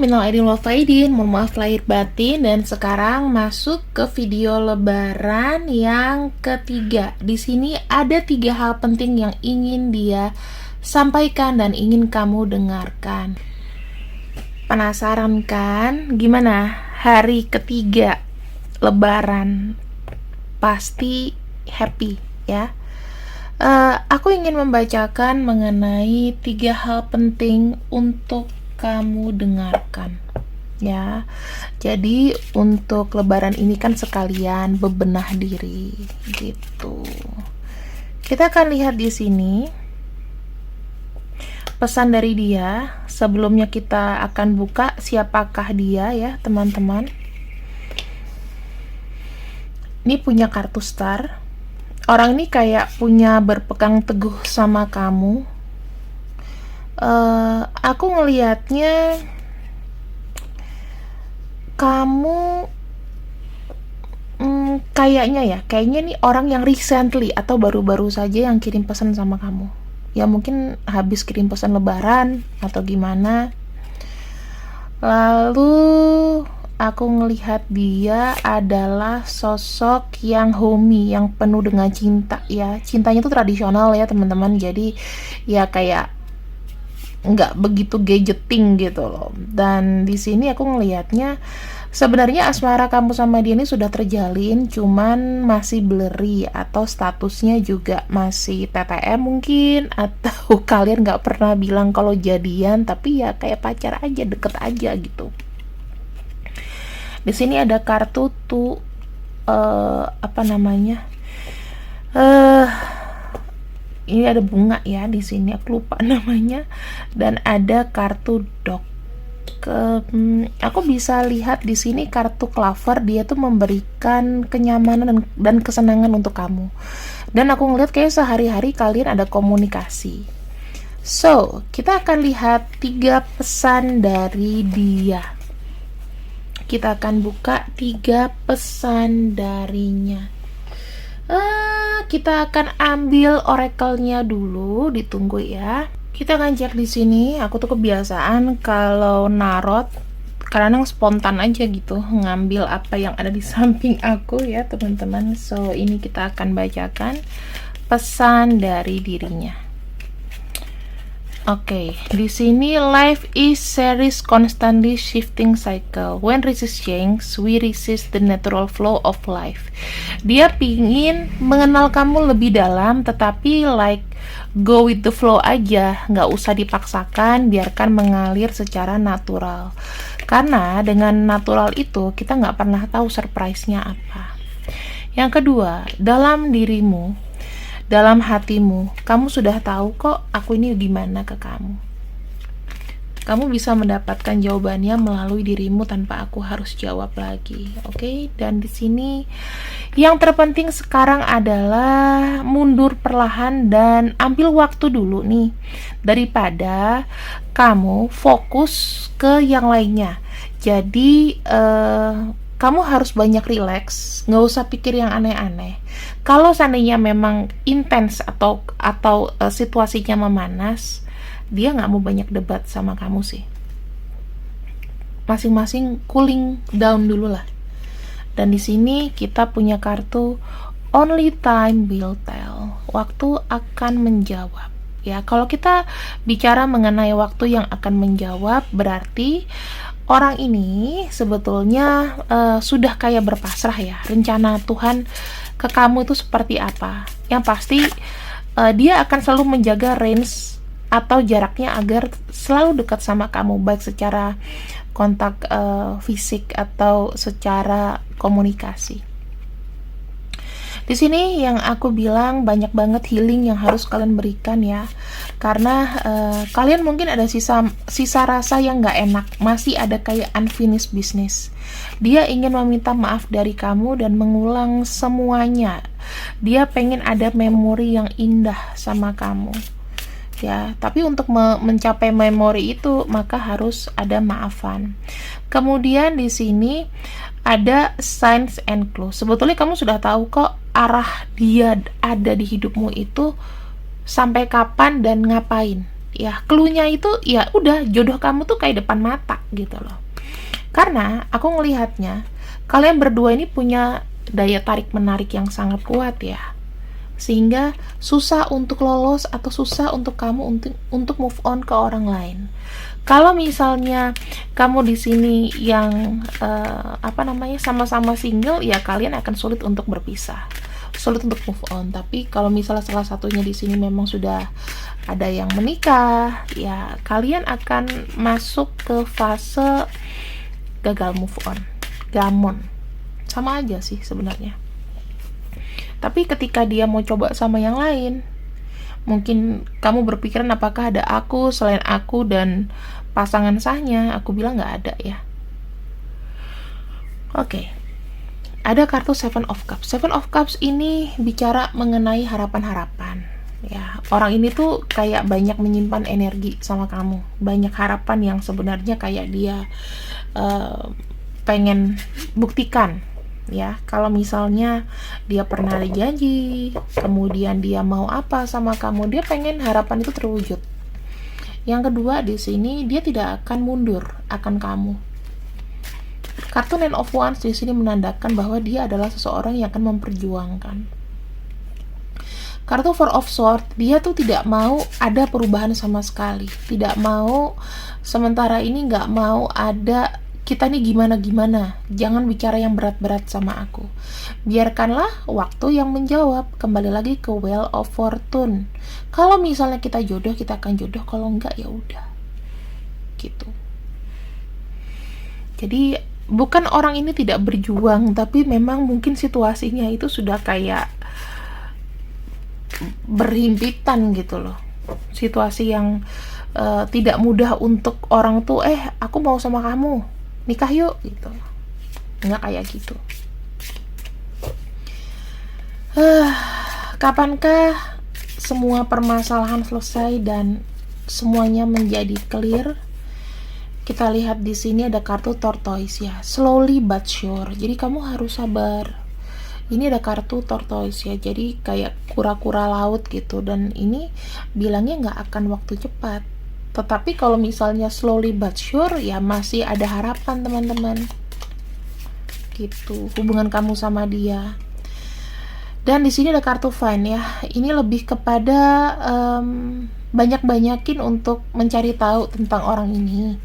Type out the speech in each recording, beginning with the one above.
minal aidin wal faidin, mohon maaf lahir batin. Dan sekarang masuk ke video lebaran yang ketiga. Di sini ada 3 hal penting yang ingin dia sampaikan dan ingin kamu dengarkan. Penasaran kan? Gimana hari ketiga lebaran? Pasti happy ya. Aku ingin membacakan mengenai 3 hal penting untuk kamu dengarkan ya. Jadi untuk lebaran ini kan sekalian bebenah diri gitu. Kita akan lihat di sini pesan dari dia. Sebelumnya kita akan buka siapakah dia ya teman-teman. Ini punya kartu star. Orang ini kayak punya berpegang teguh sama kamu. Aku ngelihatnya kamu kayaknya nih orang yang recently atau baru-baru saja yang kirim pesan sama kamu. Ya mungkin habis kirim pesan lebaran atau gimana. Lalu aku ngelihat dia adalah sosok yang homey, yang penuh dengan cinta ya. Cintanya tuh tradisional ya teman-teman. Jadi ya kayak nggak begitu gadgeting gitu loh. Dan di sini aku ngelihatnya sebenarnya asmara kamu sama dia ini sudah terjalin, cuman masih blurry atau statusnya juga masih TTM mungkin, atau kalian nggak pernah bilang kalau jadian, tapi ya kayak pacar aja, deket aja gitu. Di sini ada kartu tuh ini ada bunga ya di sini, aku lupa namanya, dan ada kartu dog. Aku bisa lihat di sini kartu clover, dia tuh memberikan kenyamanan dan kesenangan untuk kamu. Dan aku ngeliat kayak sehari-hari kalian ada komunikasi. So, kita akan lihat 3 pesan dari dia. Kita akan buka 3 pesan darinya. Kita akan ambil oracle-nya dulu, ditunggu ya. Kita akan cek di sini. Aku tuh kebiasaan kalau narot kadang spontan aja gitu, ngambil apa yang ada di samping aku ya teman-teman. So, ini kita akan bacakan pesan dari dirinya. Oke, di sini life is series constantly shifting cycle. When resist change, we resist the natural flow of life. Dia pingin mengenal kamu lebih dalam, tetapi like go with the flow aja, nggak usah dipaksakan, biarkan mengalir secara natural. Karena dengan natural itu kita nggak pernah tahu surprise-nya apa. Yang kedua, dalam dirimu, dalam hatimu, kamu sudah tahu kok aku ini gimana ke kamu. Kamu bisa mendapatkan jawabannya melalui dirimu tanpa aku harus jawab lagi. Oke? Dan di sini yang terpenting sekarang adalah mundur perlahan dan ambil waktu dulu nih, daripada kamu fokus ke yang lainnya. Jadi kamu harus banyak relax, nggak usah pikir yang aneh-aneh. Kalau seandainya memang intens atau situasinya memanas, dia nggak mau banyak debat sama kamu sih. Masing-masing cooling down dulu lah. Dan di sini kita punya kartu only time will tell. Waktu akan menjawab. Ya, kalau kita bicara mengenai waktu yang akan menjawab, berarti orang ini sebetulnya sudah kayak berpasrah ya. Rencana Tuhan ke kamu itu seperti apa. Yang pasti dia akan selalu menjaga range atau jaraknya agar selalu dekat sama kamu, baik secara kontak fisik atau secara komunikasi. Di sini yang aku bilang banyak banget healing yang harus kalian berikan ya, karena kalian mungkin ada sisa rasa yang nggak enak, masih ada kayak unfinished business. Dia ingin meminta maaf dari kamu dan mengulang semuanya. Dia pengen ada memori yang indah sama kamu ya, tapi untuk mencapai memori itu maka harus ada maafan. Kemudian di sini ada signs and clues. Sebetulnya kamu sudah tahu kok arah dia ada di hidupmu itu sampai kapan dan ngapain Ya, clue-nya itu ya udah, jodoh kamu tuh kayak depan mata gitu loh. Karena aku ngelihatnya kalian berdua ini punya daya tarik menarik yang sangat kuat ya. Sehingga susah untuk lolos atau susah untuk kamu untuk move on ke orang lain. Kalau misalnya kamu di sini yang sama-sama single, ya kalian akan sulit untuk berpisah, sulit untuk move on. Tapi kalau misalnya salah satunya di sini memang sudah ada yang menikah, ya kalian akan masuk ke fase gagal move on, gamon. Sama aja sih sebenarnya. Tapi ketika dia mau coba sama yang lain, mungkin kamu berpikiran apakah ada aku selain aku dan pasangan sahnya. Aku bilang nggak ada ya. Oke. Ada kartu Seven of Cups. Seven of Cups ini bicara mengenai harapan-harapan. Ya, orang ini tuh kayak banyak menyimpan energi sama kamu. Banyak harapan yang sebenarnya kayak dia pengen buktikan. Ya, kalau misalnya dia pernah ada janji, kemudian dia mau apa sama kamu, dia pengen harapan itu terwujud. Yang kedua di sini, dia tidak akan mundur akan kamu. Kartu Nine of Wands di sini menandakan bahwa dia adalah seseorang yang akan memperjuangkan. Kartu Four of Swords, dia tuh tidak mau ada perubahan sama sekali, tidak mau sementara ini, nggak mau ada kita nih gimana-gimana, jangan bicara yang berat-berat sama aku. Biarkanlah waktu yang menjawab. Kembali lagi ke Wheel of Fortune. Kalau misalnya kita jodoh, kita akan jodoh. Kalau enggak, ya udah. Gitu. Jadi, bukan orang ini tidak berjuang, tapi memang mungkin situasinya itu sudah kayak berhimpitan gitu loh. Situasi yang tidak mudah untuk orang tuh, aku mau sama kamu, nikah yuk gitu. Nggak kayak gitu. Kapankah semua permasalahan selesai dan semuanya menjadi clear? Kita lihat di sini ada kartu tortoise ya, slowly but sure. Jadi kamu harus sabar. Ini ada kartu tortoise ya, jadi kayak kura-kura laut gitu. Dan ini bilangnya nggak akan waktu cepat. Tetapi kalau misalnya slowly but sure, ya masih ada harapan teman-teman. Gitu, hubungan kamu sama dia. Dan di sini ada kartu find ya. Ini lebih kepada banyak-banyakin untuk mencari tahu tentang orang ini.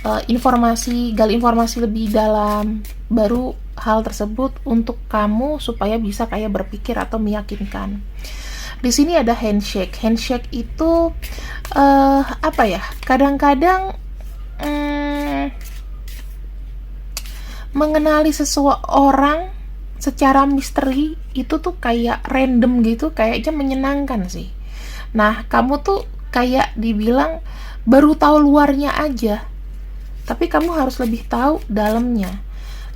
Gali informasi lebih dalam, baru hal tersebut untuk kamu supaya bisa kayak berpikir atau meyakinkan. Di sini ada handshake. Handshake itu kadang-kadang mengenali seseorang secara misteri itu tuh kayak random gitu, kayaknya menyenangkan sih. Nah, kamu tuh kayak dibilang baru tahu luarnya aja, tapi kamu harus lebih tahu dalamnya.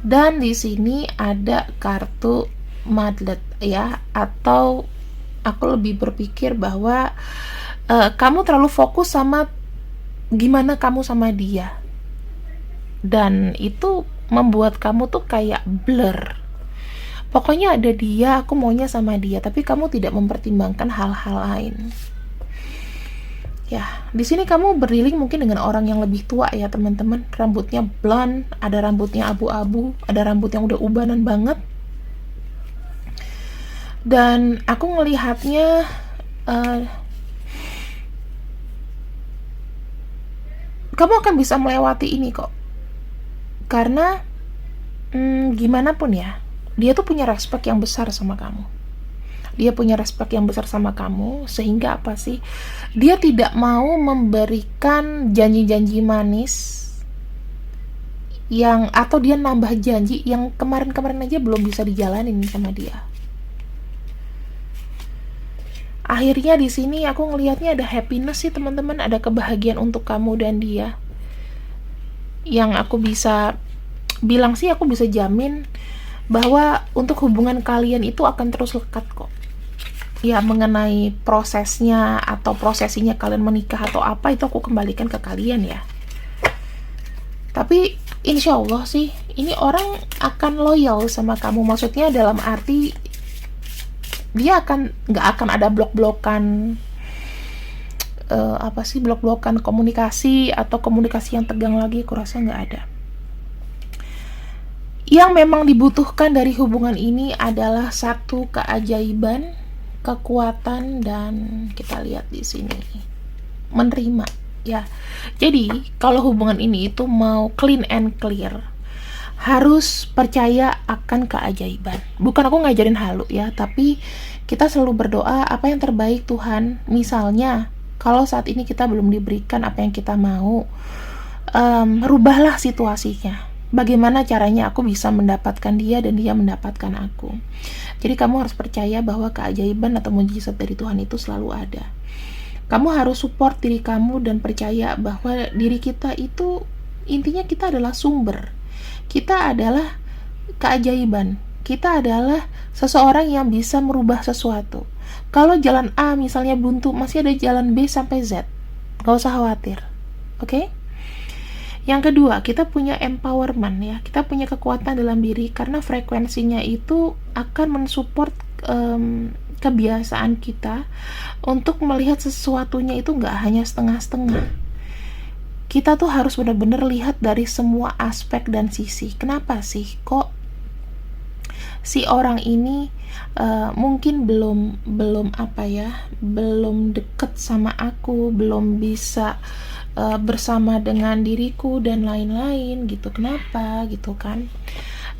Dan di sini ada kartu Madlet ya, atau aku lebih berpikir bahwa kamu terlalu fokus sama gimana kamu sama dia, dan itu membuat kamu tuh kayak blur. Pokoknya ada dia, aku maunya sama dia, tapi kamu tidak mempertimbangkan hal-hal lain. Ya, di sini kamu beriling mungkin dengan orang yang lebih tua ya teman-teman. Rambutnya blonde, ada rambutnya abu-abu, ada rambut yang udah ubanan banget. Dan aku ngelihatnya kamu akan bisa melewati ini kok. Karena gimana pun ya, dia tuh punya respect yang besar sama kamu. Dia punya respect yang besar sama kamu, sehingga apa sih? Dia tidak mau memberikan janji-janji manis atau dia nambah janji yang kemarin-kemarin aja belum bisa dijalanin sama dia. Akhirnya di sini aku ngelihatnya ada happiness sih teman-teman, ada kebahagiaan untuk kamu dan dia. Yang aku bisa bilang sih, aku bisa jamin bahwa untuk hubungan kalian itu akan terus lekat kok. Ya, mengenai prosesnya atau prosesinya kalian menikah atau apa, itu aku kembalikan ke kalian ya. Tapi insya Allah sih ini orang akan loyal sama kamu. Maksudnya dalam arti dia nggak akan ada blok-blokan blok-blokan komunikasi atau komunikasi yang tegang lagi, aku rasa nggak ada. Yang memang dibutuhkan dari hubungan ini adalah satu keajaiban, kekuatan, dan kita lihat di sini menerima ya. Jadi kalau hubungan ini itu mau clean and clear, harus percaya akan keajaiban. Bukan aku ngajarin halu ya, tapi kita selalu berdoa apa yang terbaik Tuhan. Misalnya kalau saat ini kita belum diberikan apa yang kita mau, rubahlah situasinya. Bagaimana caranya aku bisa mendapatkan dia dan dia mendapatkan aku. Jadi kamu harus percaya bahwa keajaiban atau mujizat dari Tuhan itu selalu ada. Kamu harus support diri kamu dan percaya bahwa diri kita itu, intinya kita adalah sumber. Kita adalah keajaiban. Kita adalah seseorang yang bisa merubah sesuatu. Kalau jalan A misalnya buntu, masih ada jalan B sampai Z. Gak usah khawatir. Oke? Yang kedua, kita punya empowerment ya. Kita punya kekuatan dalam diri karena frekuensinya itu akan mensupport kebiasaan kita untuk melihat sesuatunya itu nggak hanya setengah-setengah. Kita tuh harus benar-benar lihat dari semua aspek dan sisi. Kenapa sih kok si orang ini mungkin belum deket sama aku, belum bisa bersama dengan diriku dan lain-lain gitu. Kenapa gitu kan?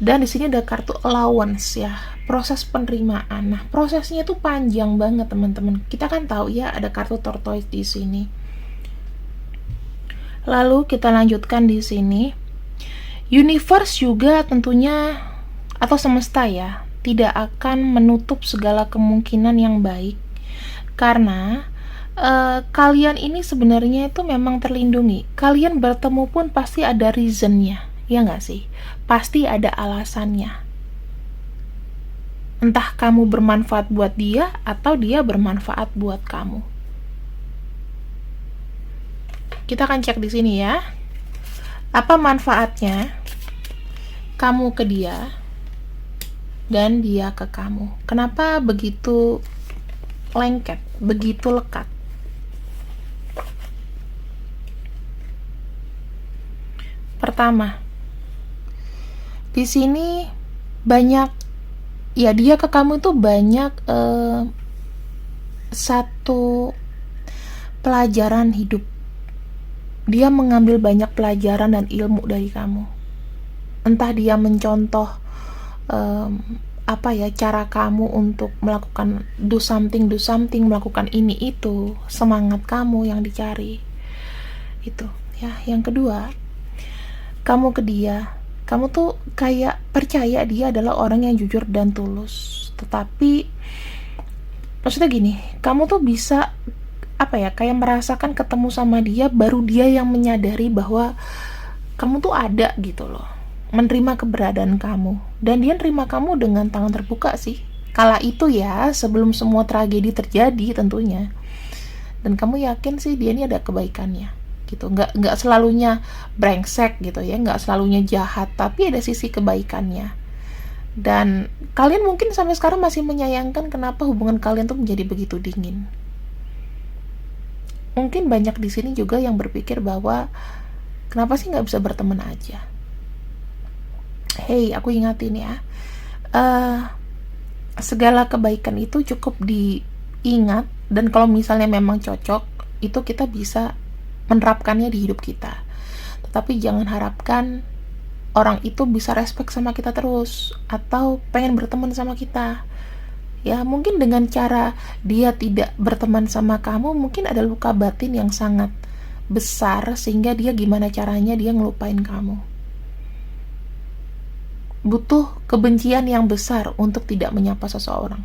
Dan di sini ada kartu allowance ya, proses penerimaan. Nah, prosesnya tuh panjang banget teman-teman. Kita kan tahu ya ada kartu tortoise di sini. Lalu kita lanjutkan di sini. Universe juga tentunya atau semesta ya, tidak akan menutup segala kemungkinan yang baik. Karena kalian ini sebenarnya itu memang terlindungi. Kalian bertemu pun pasti ada reasonnya, ya nggak sih? Pasti ada alasannya. Entah kamu bermanfaat buat dia atau dia bermanfaat buat kamu. Kita akan cek di sini ya. Apa manfaatnya kamu ke dia dan dia ke kamu? Kenapa begitu lengket, begitu lekat? Pertama, di sini banyak ya, dia ke kamu itu banyak satu pelajaran hidup. Dia mengambil banyak pelajaran dan ilmu dari kamu. Entah dia mencontoh cara kamu untuk melakukan do something, melakukan ini itu, semangat kamu yang dicari. Itu ya. Yang kedua, kamu ke dia, kamu tuh kayak percaya dia adalah orang yang jujur dan tulus. Tetapi maksudnya gini, kamu tuh bisa kayak merasakan ketemu sama dia, baru dia yang menyadari bahwa kamu tuh ada gitu loh, menerima keberadaan kamu, dan dia nerima kamu dengan tangan terbuka sih kala itu ya, sebelum semua tragedi terjadi tentunya. Dan kamu yakin sih dia ini ada kebaikannya gitu, nggak selalunya brengsek gitu ya, nggak selalunya jahat, tapi ada sisi kebaikannya. Dan kalian mungkin sampai sekarang masih menyayangkan kenapa hubungan kalian tuh menjadi begitu dingin. Mungkin banyak di sini juga yang berpikir bahwa kenapa sih nggak bisa berteman aja. Hey, aku ingatin ya, segala kebaikan itu cukup diingat, dan kalau misalnya memang cocok, itu kita bisa menerapkannya di hidup kita. Tetapi jangan harapkan orang itu bisa respect sama kita terus atau pengen berteman sama kita. Ya, mungkin dengan cara dia tidak berteman sama kamu, mungkin ada luka batin yang sangat besar sehingga dia gimana caranya dia ngelupain kamu. Butuh kebencian yang besar untuk tidak menyapa seseorang.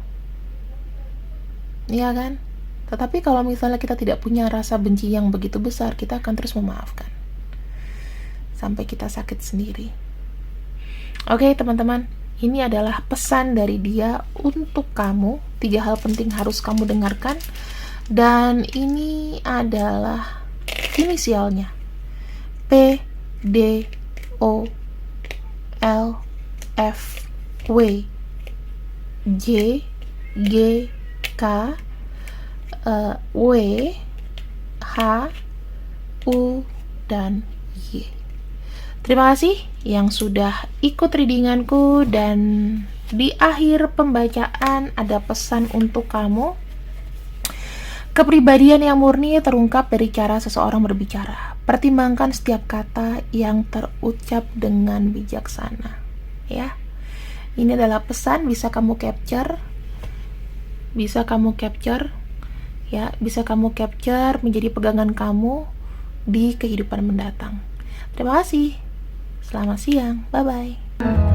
Iya kan? Tetapi kalau misalnya kita tidak punya rasa benci yang begitu besar, kita akan terus memaafkan sampai kita sakit sendiri. Oke teman-teman, ini adalah pesan dari dia untuk kamu. 3 hal penting harus kamu dengarkan. Dan ini adalah inisialnya P, D, O, L, F, W, J, G, K, W, H, U, dan Y. Terima kasih yang sudah ikut readinganku, dan di akhir pembacaan ada pesan untuk kamu. Kepribadian yang murni terungkap dari cara seseorang berbicara. Pertimbangkan setiap kata yang terucap dengan bijaksana. Ya, ini adalah pesan, bisa kamu capture, bisa kamu capture menjadi pegangan kamu di kehidupan mendatang. Terima kasih. Selamat siang. Bye bye.